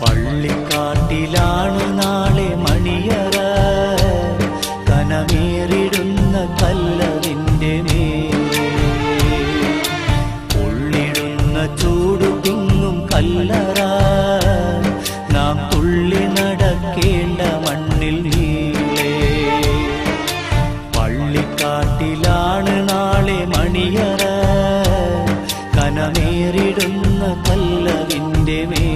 പള്ളിക്കാട്ടിലാണ് നാളെ മണിയറ, കനമേറിടുന്ന കല്ലറിന്റെ മേലെ പൊള്ളിടുന്ന ചൂടു തിങ്ങും കല്ലറ, നാം തുള്ളി നടക്കേണ്ട മണ്ണിൽ നീളെ. പള്ളിക്കാട്ടിലാണ് നാളെ മണിയറ, കനമേറിടുന്ന കല്ലറിന്റെ മേലെ.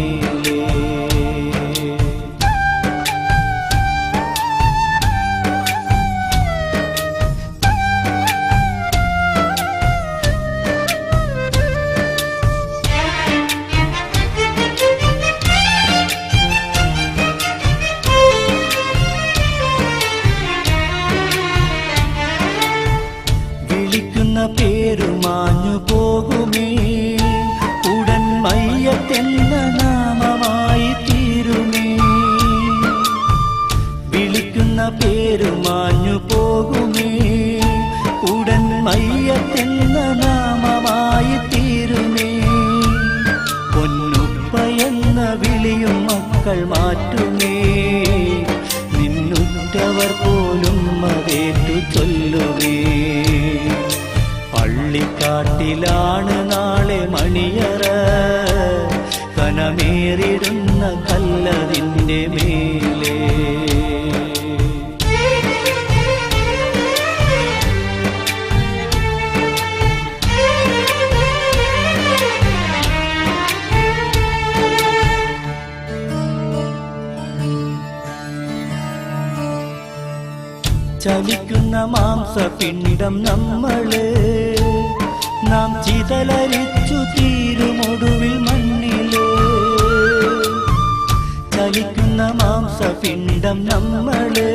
വിളിക്കുന്ന പേരു മാഞ്ഞു പോകുമേ, ഉടൻ മയ്യത്തെന്ന നാമമായി തീരുമേ. വിളിക്കുന്ന പേരു മാഞ്ഞു പോകുമേ, ഉടൻ മയ്യത്തെന്ന നാമമായി തീരുമേ. പൊന്നുപ്പ എന്ന വിളിയും മക്കൾ മാറ്റുമേ, നിന്നുറ്റവർ പോലും അതേറ്റു ചൊല്ലുമേ. പള്ളിക്കാട്ടിലാണ് നാളെ മണിയറ, കനമേറിടുന്ന കല്ലറിന്റെ മേലെ. ചലിക്കുന്ന മാംസപിണ്ഡം നമ്മള്, നാം ചിതലരിച്ചു തീരുമൊടുവിൽ മണ്ണില്. ചലിക്കുന്ന മാംസപിണ്ഡം നമ്മള്,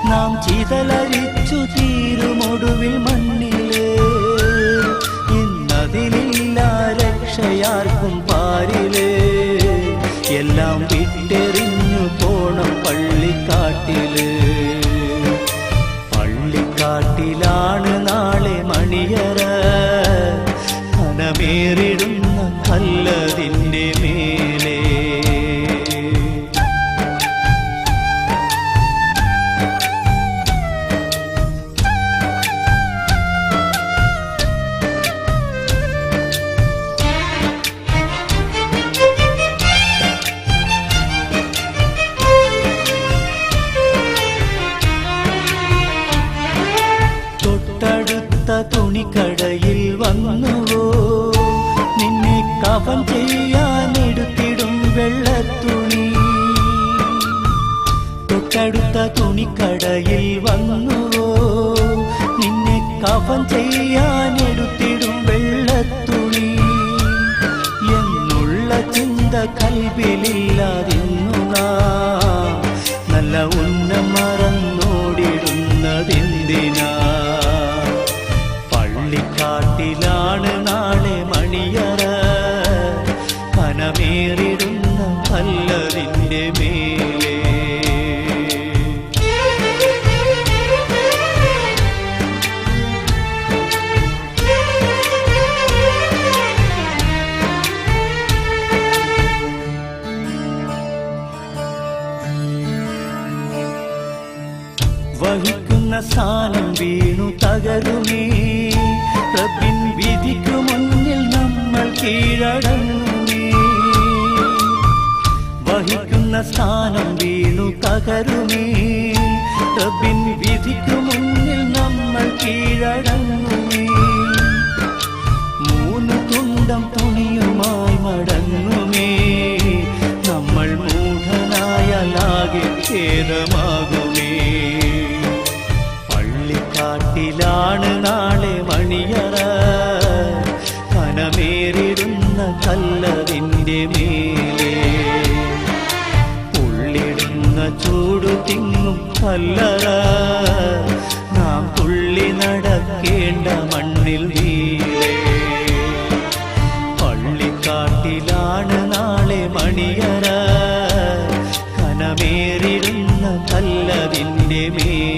നാം ചിതലരിച്ചു തീരുമൊടുവിൽ മണ്ണില്. ഇന്നതിലില്ല രക്ഷയാർക്കും പാരില്, എല്ലാം വിട്ടെറിഞ്ഞു പോണം പള്ളിക്കാട്ടില്. പള്ളിക്കാട്ടിലാണ് നാളെ മണിയറ, കനമേറിടുന്ന കല്ലറിന്റെ മേലെ. തുണിക്കടയിൽ വന്നുവോ, നിന്നെ കഫൻ ചെയ്യാനെടുത്തിടും വെള്ളത്തുണി. തൊട്ടടുത്ത തുണിക്കടയിൽ വന്നുവോ, നിന്നെ കഫൻ ചെയ്യാനെടുത്തിടും വെള്ളത്തുണി. എന്നുള്ള ചിന്ത കൽബിലില്ലാതിന്നു നാം നല്ല ഉന്നം മറന്നോടിടുന്നതെന്തിനാ. പള്ളിക്കാട്ടിലാണ് നാളെ മണിയറ, കനമേറിടുന്ന കല്ലറിന്റെ മേലെ. വഹിക്കുന്ന സ്ഥാനം വീണു തകരുമേ, റബ്ബിൻ വിധിക്കു മുന്നിൽ നമ്മൾ കീഴടങ്ങുമേ. വഹിക്കുന്ന സ്ഥാനം വീണു തകരുമേ, റബ്ബിൻ വിധിക്കു മുന്നിൽ നമ്മൾ കീഴടങ്ങുമേ. മൂന്ന് തുണ്ടം തുണിയുമായി മടങ്ങുമേ, നമ്മൾ മൂഢനായാലാകെ ഖേദമാകുമേ. പള്ളിക്കാട്ടിലാണ് നാളെ മണിയറ, കനമേറിടുന്ന കല്ലറിന്റെ മേലെ. പൊള്ളിടുന്ന ചൂടു തിങ്ങും കല്ലറ നാം തുള്ളി നടക്കേണ്ട മണ്ണിൽ വീഴേ. പള്ളിക്കാട്ടിലാണ് നാളെ മണിയറ കനമേറിടുന്ന കല്ലതിൻ്റെ മേൽ